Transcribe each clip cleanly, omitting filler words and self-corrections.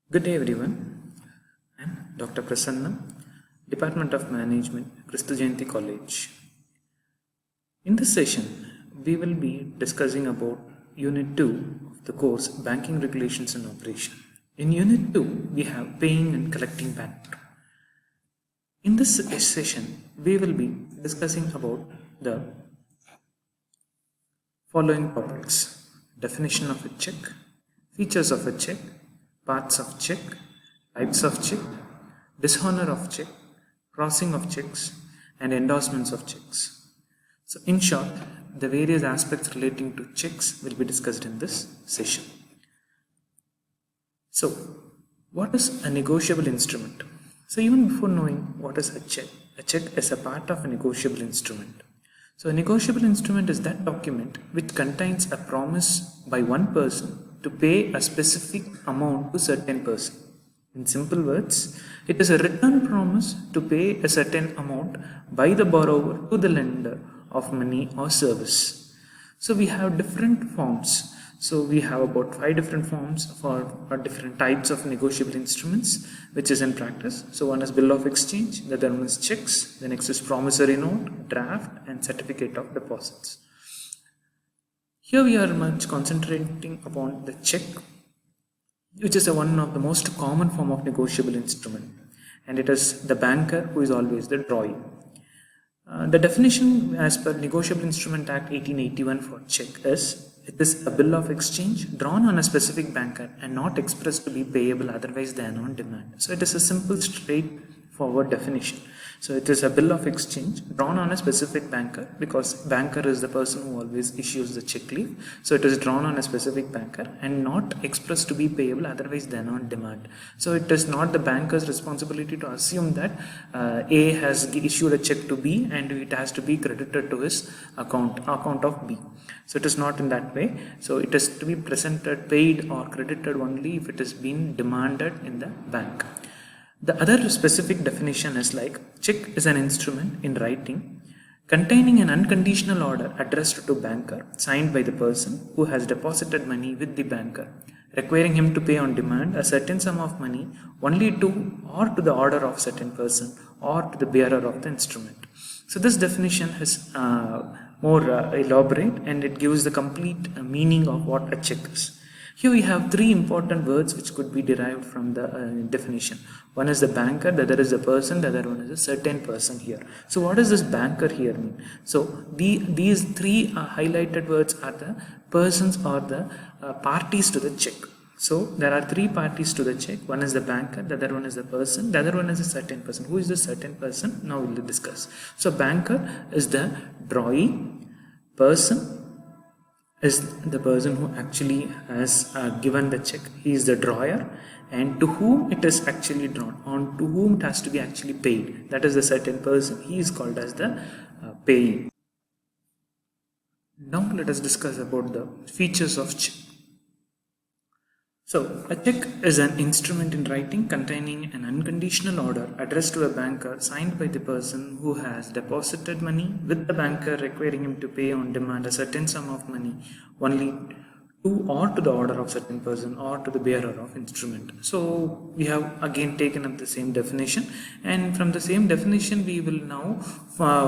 Good day everyone. I am Dr. Prasanna, Department of Management, Christu Jayanti College. In this session, we will be discussing about Unit 2 of the course Banking Regulations and Operation. In Unit 2, we have paying and collecting bank. In this session, we will be discussing about the following topics: definition of a check, features of a check, parts of check, types of check, dishonor of check, crossing of checks, and endorsements of checks. So in short, the various aspects relating to checks will be discussed in this session. So what is a negotiable instrument? So even before knowing what is a check is a part of a negotiable instrument. So a negotiable instrument is that document which contains a promise by one person to pay a specific amount to a certain person. In simple words, it is a written promise to pay a certain amount by the borrower to the lender of money or service. So we have different forms. So we have about 5 different forms for different types of negotiable instruments, which is in practice. So one is bill of exchange, the other one is checks, the next is promissory note, draft, and certificate of deposits. Here we are much concentrating upon the check, which is one of the most common form of negotiable instrument, and it is the banker who is always the drawee. The definition as per Negotiable Instrument Act 1881 for check is: it is a bill of exchange drawn on a specific banker and not expressed to be payable otherwise than on demand. So it is a simple, straightforward definition. So it is a bill of exchange drawn on a specific banker, because banker is the person who always issues the check leaf. So it is drawn on a specific banker and not expressed to be payable otherwise than on demand. So it is not the banker's responsibility to assume that A has issued a check to B and it has to be credited to his account of B. So it is not in that way. So it is to be presented, paid or credited only if it has been demanded in the bank. The other specific definition is like: check is an instrument in writing containing an unconditional order addressed to banker, signed by the person who has deposited money with the banker, requiring him to pay on demand a certain sum of money only to or to the order of certain person or to the bearer of the instrument. So this definition is more elaborate, and it gives the complete meaning of what a check is. Here we have 3 important words which could be derived from the definition. One is the banker, the other is the person, the other one is a certain person here. So what does this banker here mean? So these 3 highlighted words are the persons or the parties to the check. So there are 3 parties to the check. One is the banker, the other one is the person, the other one is a certain person. Who is the certain person? Now we will discuss. So banker is the drawee, person is the person who actually has given the check. He is the drawer, and to whom it is actually drawn, on to whom it has to be actually paid. That is the certain person. He is called as the payee. Now let us discuss about the features of check. So a check is an instrument in writing containing an unconditional order addressed to a banker, signed by the person who has deposited money with the banker, requiring him to pay on demand a certain sum of money only to or to the order of certain person or to the bearer of instrument. So we have again taken up the same definition, and from the same definition we will now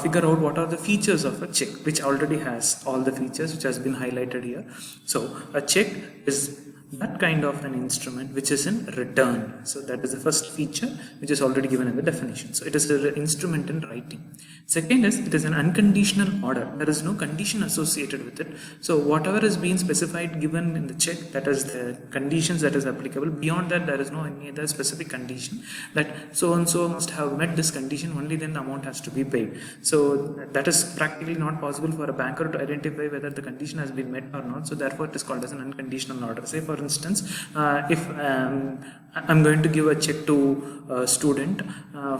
figure out what are the features of a check, which already has all the features which has been highlighted here. So a check is that kind of an instrument which is in return. So that is the first feature which is already given in the definition. So it is an instrument in writing. Second is, it is an unconditional order. There is no condition associated with it. So whatever is being specified given in the check, that is the conditions that is applicable. Beyond that, there is no any other specific condition that so and so must have met this condition, only then the amount has to be paid. So that is practically not possible for a banker to identify whether the condition has been met or not. So therefore it is called as an unconditional order. Say for instance, if I'm going to give a check to a student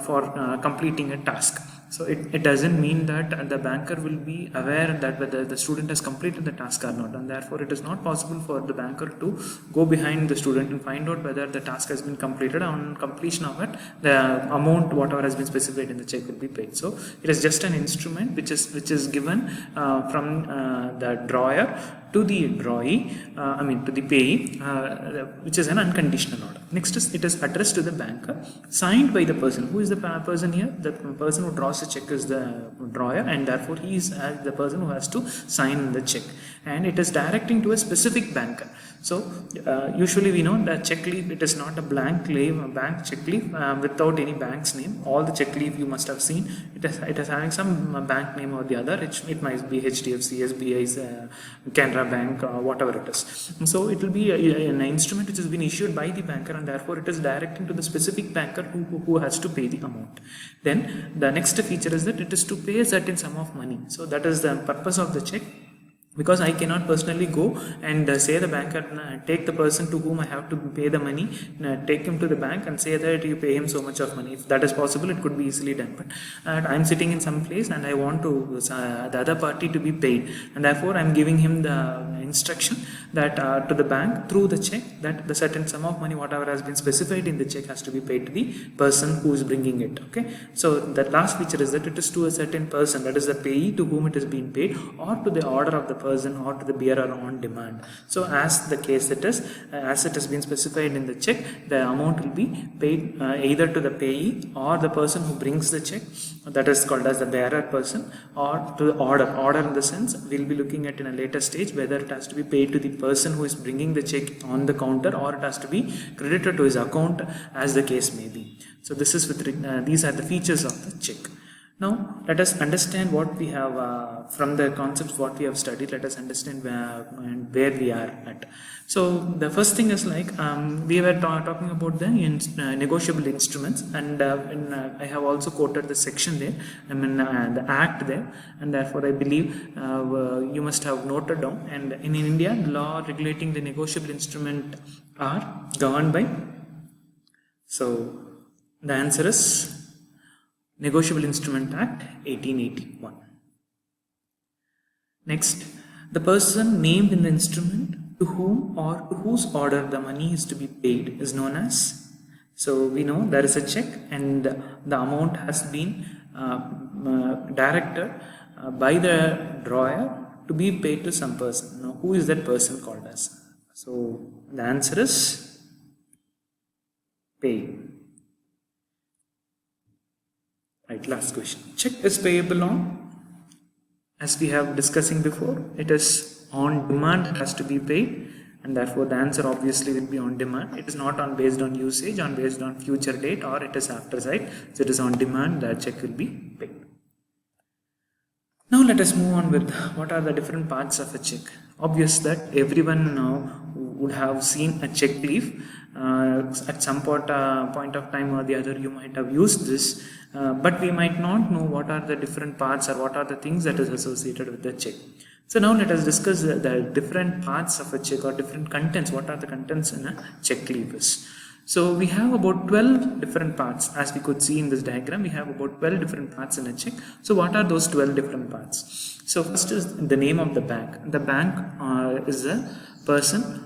for completing a task. So it doesn't mean that the banker will be aware that whether the student has completed the task or not, and therefore it is not possible for the banker to go behind the student and find out whether the task has been completed. On completion of it, the amount whatever has been specified in the check will be paid. So it is just an instrument which is given from the drawer to the drawee, to the payee, which is an unconditional order. Next is it is addressed to the banker, signed by the person. Who is the person here? The person who draws the check is the drawer, and therefore he is the person who has to sign the check. And it is directing to a specific banker. So usually we know that check leaf, it is not a blank leaf, a bank check leaf without any bank's name. All the check leaf you must have seen, it is having some bank name or the other. It might be HDFC, SBI's, Canara Bank, whatever it is. And so it will be an instrument which has been issued by the banker, and therefore it is directing to the specific banker who has to pay the amount. Then the next feature is that it is to pay a certain sum of money. So that is the purpose of the check. Because I cannot personally go and say the banker, take the person to whom I have to pay the money, take him to the bank and say that you pay him so much of money. If that is possible, it could be easily done. But I am sitting in some place and I want to the other party to be paid, and therefore I am giving him the instruction that to the bank through the check that the certain sum of money whatever has been specified in the check has to be paid to the person who is bringing it. Okay, so the last feature is that it is to a certain person, that is the payee to whom it is being paid, or to the order of the person or to the bearer on demand. So as the case it is, as it has been specified in the check, the amount will be paid either to the payee or the person who brings the check, that is called as the bearer person, or to the order in the sense we'll be looking at in a later stage whether it has to be paid to the person who is bringing the check on the counter, or it has to be credited to his account, as the case may be. So this is with these are the features of the check. Now let us understand what we have from the concepts what we have studied. Let us understand where we are at. So the first thing is like we were talking about the negotiable instruments, and I have also quoted the section there, the act there, and therefore I believe you must have noted down. And in India, the law regulating the negotiable instrument are governed by. So the answer is Negotiable Instrument Act 1881. Next, the person named in the instrument to whom or to whose order the money is to be paid is known as. So we know there is a check and the amount has been directed by the drawer to be paid to some person. Now, who is that person called as? So the answer is pay. Right, last question. Check is payable on, as we have discussing before, it is on demand, it has to be paid, and therefore the answer obviously will be on demand. It is not on based on usage, on based on future date, or it is after sight. So it is on demand, the check will be paid. Now let us move on with what are the different parts of a check. Obvious that everyone now would have seen a check leaf. At some point of time or the other you might have used this, but we might not know what are the different parts or what are the things that is associated with the check. So now let us discuss the different parts of a check or different contents. What are the contents in a check leaf is? So we have about 12 different parts. As we could see in this diagram, we have about 12 different parts in a check. So what are those 12 different parts? So first is the name of the bank. The bank is a person.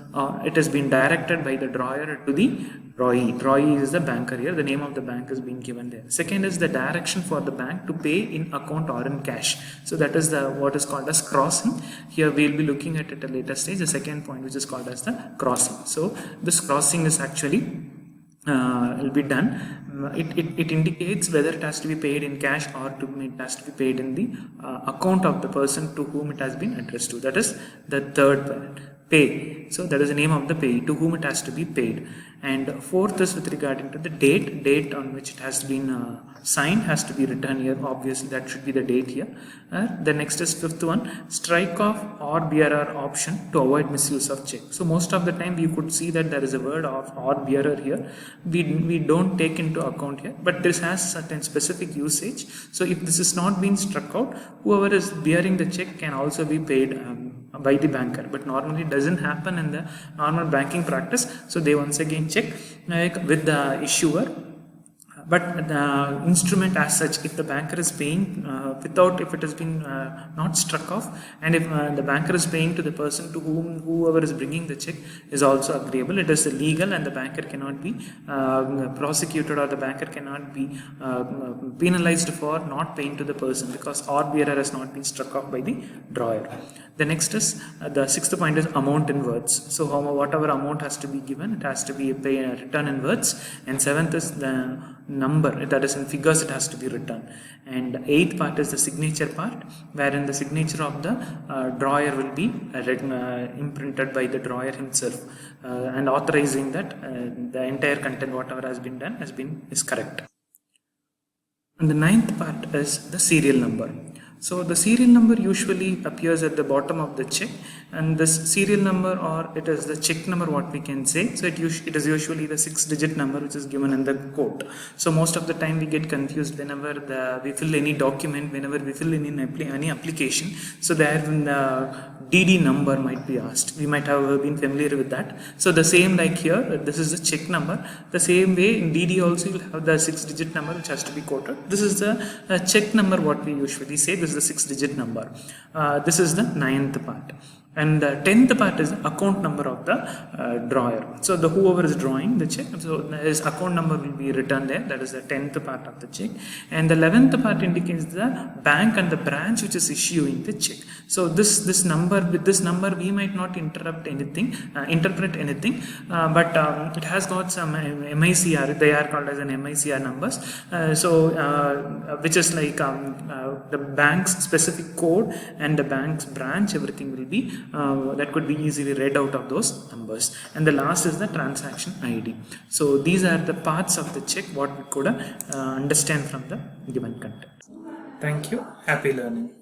It has been directed by the drawer to the drawee. Drawee is the banker here. The name of the bank is being given there. Second is the direction for the bank to pay in account or in cash. So that is what is called as crossing. Here we will be looking at it at a later stage. The second point, which is called as the crossing. So this crossing is actually will be done. It indicates whether it has to be paid in cash or it has to be paid in the account of the person to whom it has been addressed to. That is the third point. Pay. So that is the name of the payee to whom it has to be paid. And fourth is with regarding to the date on which it has been signed has to be written here. Obviously that should be the date here. The next is fifth one, strike off or bearer option to avoid misuse of check. So most of the time you could see that there is a word of or bearer here. We don't take into account here, but this has certain specific usage. So if this is not being struck out, whoever is bearing the check can also be paid by the banker, but normally it doesn't happen in the normal banking practice. So they once again check with the issuer but the instrument as such, if the banker is paying if it has been not struck off, and if the banker is paying to the person to whom whoever is bringing the check is also agreeable, it is illegal, and the banker cannot be prosecuted, or the banker cannot be penalized for not paying to the person because our bearer has not been struck off by the drawer. The next is the sixth point is amount in words. So whatever amount has to be given, it has to be written in words. And seventh is the number, that is in figures, it has to be written. And eighth part is the signature part, wherein the signature of the drawer will be imprinted by the drawer himself, and authorizing that the entire content whatever has been done is correct. And the ninth part is the serial number. So the serial number usually appears at the bottom of the check, and this serial number, or it is the check number what we can say. So it is usually the 6-digit number which is given in the quote. So most of the time we get confused whenever we fill any document, whenever we fill in any application. So there the DD number might be asked. We might have been familiar with that. So the same like here, this is the check number. The same way in DD also you will have the 6-digit number which has to be quoted. This is the check number what we usually say. This is the 6-digit number. This is the 9th part. And the 10th part is the account number of the drawer. So the whoever is drawing the check, so his account number will be written there. That is the 10th part of the check. And the 11th part indicates the bank and the branch which is issuing the check. So this number, with this number we might not interpret anything, but it has got some MICR. They are called as an MICR numbers. Which is like the bank's specific code and the bank's branch. Everything will be that could be easily read out of those numbers. And the last is the transaction ID. So these are the parts of the check what we could understand from the given content. Thank you. Happy learning.